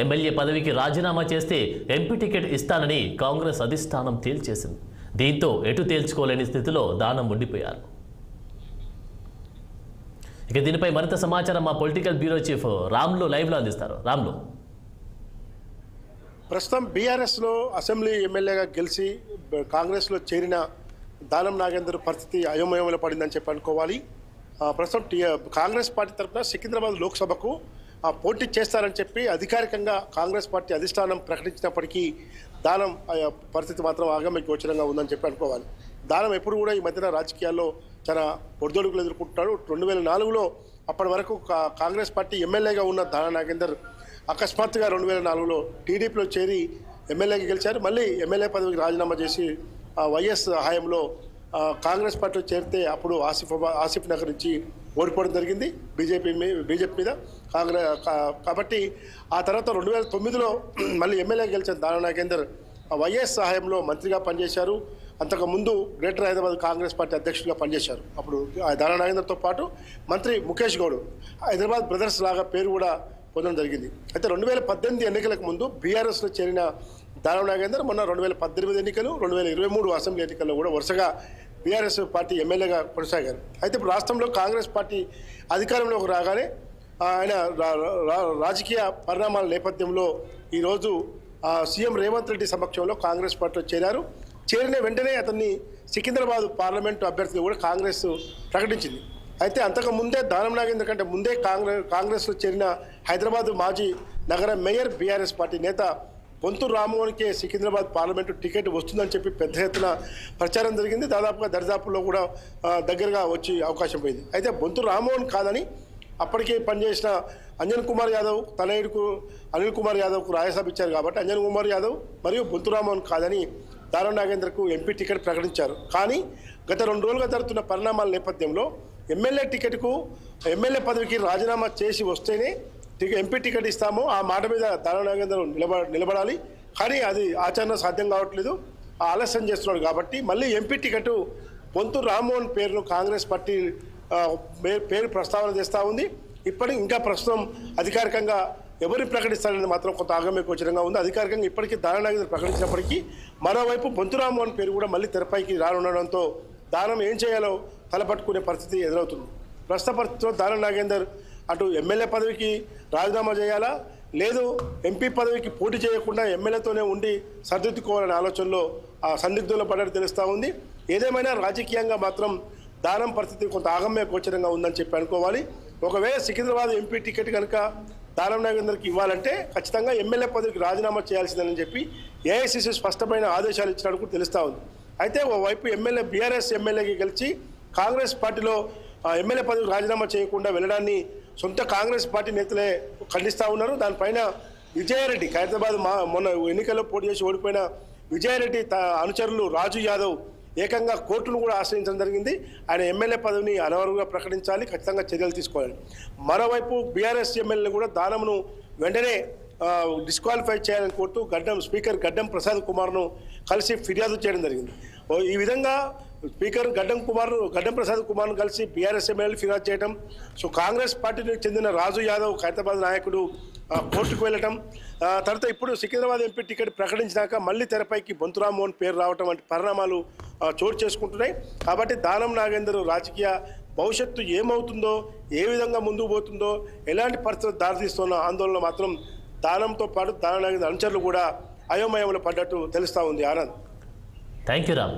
MLA పదవికి రాజీనామా చేస్తే ఎంపీ టికెట్ ఇస్తానని కాంగ్రెస్ అధిష్టానం తేల్చేసింది. దీంతో ఎటు తేల్చుకోలేని స్థితిలో దానం ఉండిపోయారు. ఇక దీనిపై మరింత సమాచారం మా పొలిటికల్ బ్యూరో చీఫ్ రామ్లు లైవ్లో అందిస్తారు. రామ్లు, ప్రస్తుతం బీఆర్ఎస్లో అసెంబ్లీ ఎమ్మెల్యేగా గెలిచి కాంగ్రెస్లో చేరిన దానం నాగేందర్ పరిస్థితి అయోమయంలో పడిందని చెప్పి అనుకోవాలి. ప్రస్తుతం కాంగ్రెస్ పార్టీ తరఫున సికింద్రాబాద్ లోక్సభకు పోటీ చేస్తారని చెప్పి అధికారికంగా కాంగ్రెస్ పార్టీ అధిష్టానం ప్రకటించినప్పటికీ దానం పరిస్థితి మాత్రం ఆగమ్య గోచరంగా ఉందని చెప్పి అనుకోవాలి. దానం ఎప్పుడు కూడా ఈ మధ్యన రాజకీయాల్లో చాలా ఒడిదొడుకులు ఎదుర్కొంటున్నాడు. 2004లో అప్పటి వరకు కాంగ్రెస్ పార్టీ ఎమ్మెల్యేగా ఉన్న దానం నాగేందర్ అకస్మాత్తుగా 2004లో టీడీపీలో చేరి ఎమ్మెల్యేగా గెలిచారు. మళ్ళీ ఎమ్మెల్యే పదవికి రాజీనామా చేసి వైఎస్ హయాంలో కాంగ్రెస్ పార్టీలో చేరితే అప్పుడు ఆసిఫ్ నగర్ నుంచి ఓడిపోవడం జరిగింది బీజేపీ మీద కాబట్టి ఆ తర్వాత 2009లో మళ్ళీ ఎమ్మెల్యే గెలిచిన దానం నాగేందర్ వైఎస్ హయాంలో మంత్రిగా పనిచేశారు. అంతకుముందు గ్రేటర్ హైదరాబాద్ కాంగ్రెస్ పార్టీ అధ్యక్షుడిగా పనిచేశారు. అప్పుడు దానం నాగేందర్తో పాటు మంత్రి ముఖేష్ గౌడ్ హైదరాబాద్ బ్రదర్స్ లాగా పేరు కూడా పొందడం జరిగింది. అయితే 2018 ఎన్నికలకు ముందు బీఆర్ఎస్లో చేరిన దానం నాగేందర్ మొన్న 2018 ఎన్నికలు 2023 అసెంబ్లీ ఎన్నికల్లో కూడా వరుసగా బీఆర్ఎస్ పార్టీ ఎమ్మెల్యేగా కొనసాగారు. అయితే ఇప్పుడు రాష్ట్రంలో కాంగ్రెస్ పార్టీ అధికారంలోకి రాగానే ఆయన రాజకీయ పరిణామాల నేపథ్యంలో ఈరోజు సీఎం రేవంత్ రెడ్డి సమక్షంలో కాంగ్రెస్ పార్టీలో చేరారు. చేరిన వెంటనే అతన్ని సికింద్రాబాద్ పార్లమెంటు అభ్యర్థిగా కూడా కాంగ్రెస్ ప్రకటించింది. అయితే అంతకుముందే దానం నాగేందర్ కంటే ముందే కాంగ్రెస్లో చేరిన హైదరాబాద్ మాజీ నగర మేయర్ బీఆర్ఎస్ పార్టీ నేత బొంతు రామ్మోహన్కే సికింద్రాబాద్ పార్లమెంటు టికెట్ వస్తుందని చెప్పి పెద్ద ఎత్తున ప్రచారం జరిగింది. దాదాపుగా దరిదాపుల్లో కూడా దగ్గరగా వచ్చే అవకాశం పోయింది. అయితే బొంతు రామ్మోహన్ కాదని అప్పటికే పనిచేసిన అంజన్ కుమార్ యాదవ్ తనయుడుకు అనిల్ కుమార్ యాదవ్కు రాజ్యసభ ఇచ్చారు కాబట్టి అంజన్ కుమార్ యాదవ్ మరియు బొంతు రామ్మోహన్ కాదని దానం నాగేందర్కు ఎంపీ టికెట్ ప్రకటించారు. కానీ గత 2 రోజులుగా జరుగుతున్న పరిణామాల నేపథ్యంలో ఎమ్మెల్యే టికెట్కు ఎమ్మెల్యే పదవికి రాజీనామా చేసి వస్తేనే ఎంపీ టికెట్ ఇస్తాము ఆ మాట మీద దానం నాగేందర్ నిలబడాలి. కానీ అది ఆచరణ సాధ్యం కావట్లేదు, ఆలస్యం చేస్తున్నాడు. కాబట్టి మళ్ళీ ఎంపీ టికెట్ బొంతు రామ్మోహన్ పేరును కాంగ్రెస్ పార్టీ పేరు ప్రస్తావన చేస్తూ ఉంది. ఇంకా ప్రస్తుతం అధికారికంగా ఎవరు ప్రకటిస్తారనేది మాత్రం కొంత ఆగమ్య గోచరంగా ఉంది. అధికారికంగా ఇప్పటికీ దానం నాగేందర్ ప్రకటించినప్పటికీ మరోవైపు బొంతు రామ్మోహన్ పేరు కూడా మళ్ళీ తెరపైకి రానుండడంతో దానం ఏం చేయాలో తలపట్టుకునే పరిస్థితి ఎదురవుతుంది. ప్రస్తుత పరిస్థితిలో దానం నాగేందర్ అటు ఎమ్మెల్యే పదవికి రాజీనామా చేయాలా, లేదు ఎంపీ పదవికి పోటీ చేయకుండా ఎమ్మెల్యేతోనే ఉండి సరిదిద్దుకోవాలనే ఆలోచనలో సందిగ్ధంలో పడ్డట్టు తెలుస్తూ ఉంది. ఏదేమైనా రాజకీయంగా మాత్రం దానం పరిస్థితి కొంత ఆగమ్య గోచరంగా ఉందని చెప్పి అనుకోవాలి. ఒకవేళ సికింద్రాబాద్ ఎంపీ టికెట్ కనుక దానం నాగేందర్కి ఇవ్వాలంటే ఖచ్చితంగా ఎమ్మెల్యే పదవికి రాజీనామా చేయాల్సిందని చెప్పి ఏఐసిసి స్పష్టమైన ఆదేశాలు ఇచ్చినట్టు కూడా తెలుస్తూ ఉంది. అయితే ఓవైపు బీఆర్ఎస్ ఎమ్మెల్యేకి గెలిచి కాంగ్రెస్ పార్టీలో ఎమ్మెల్యే పదవికి రాజీనామా చేయకుండా వెళ్ళడాన్ని సొంత కాంగ్రెస్ పార్టీ నేతలే ఖండిస్తూ ఉన్నారు. దానిపైన విజయారెడ్డి హైదరాబాద్ మొన్న ఎన్నికల్లో పోటీ చేసి ఓడిపోయిన విజయారెడ్డి అనుచరులు రాజు యాదవ్ ఏకంగా కోర్టును కూడా ఆశ్రయించడం జరిగింది. ఆయన ఎమ్మెల్యే పదవిని అనర్హులుగా ప్రకటించాలి, ఖచ్చితంగా చర్యలు తీసుకోవాలి. మరోవైపు బీఆర్ఎస్ ఎమ్మెల్యేలు కూడా దానమును వెంటనే డిస్క్వాలిఫై చేయాలని కోరుతూ స్పీకర్ గడ్డం ప్రసాద్ కుమార్ను కలిసి ఫిర్యాదు చేయడం జరిగింది. ఈ విధంగా స్పీకర్ గడ్డం ప్రసాద్ కుమార్ను కలిసి బీఆర్ఎస్ ఎమ్మెల్యేలు ఫిర్యాదు చేయడం, సో కాంగ్రెస్ పార్టీకి చెందిన రాజు యాదవ్ హైదరాబాద్ నాయకుడు కోర్టుకు వెళ్ళటం, తర్వాత ఇప్పుడు సికింద్రాబాద్ ఎంపీ టికెట్ ప్రకటించినాక మళ్ళీ తెరపైకి బొంతు రామ్మోహన్ పేరు రావటం వంటి పరిణామాలు చోటు చేసుకుంటున్నాయి. కాబట్టి దానం నాగేందర్ రాజకీయ భవిష్యత్తు ఏమవుతుందో, ఏ విధంగా ముందుకు పోతుందో, ఎలాంటి పరిస్థితులు దారితీస్తున్న ఆందోళన మాత్రం దానంతో పాటు దానం నాగేందర్ అనుచరులు కూడా అయోమయంలో పడ్డట్టు తెలుస్తూ ఉంది. Anand, thank you Ram.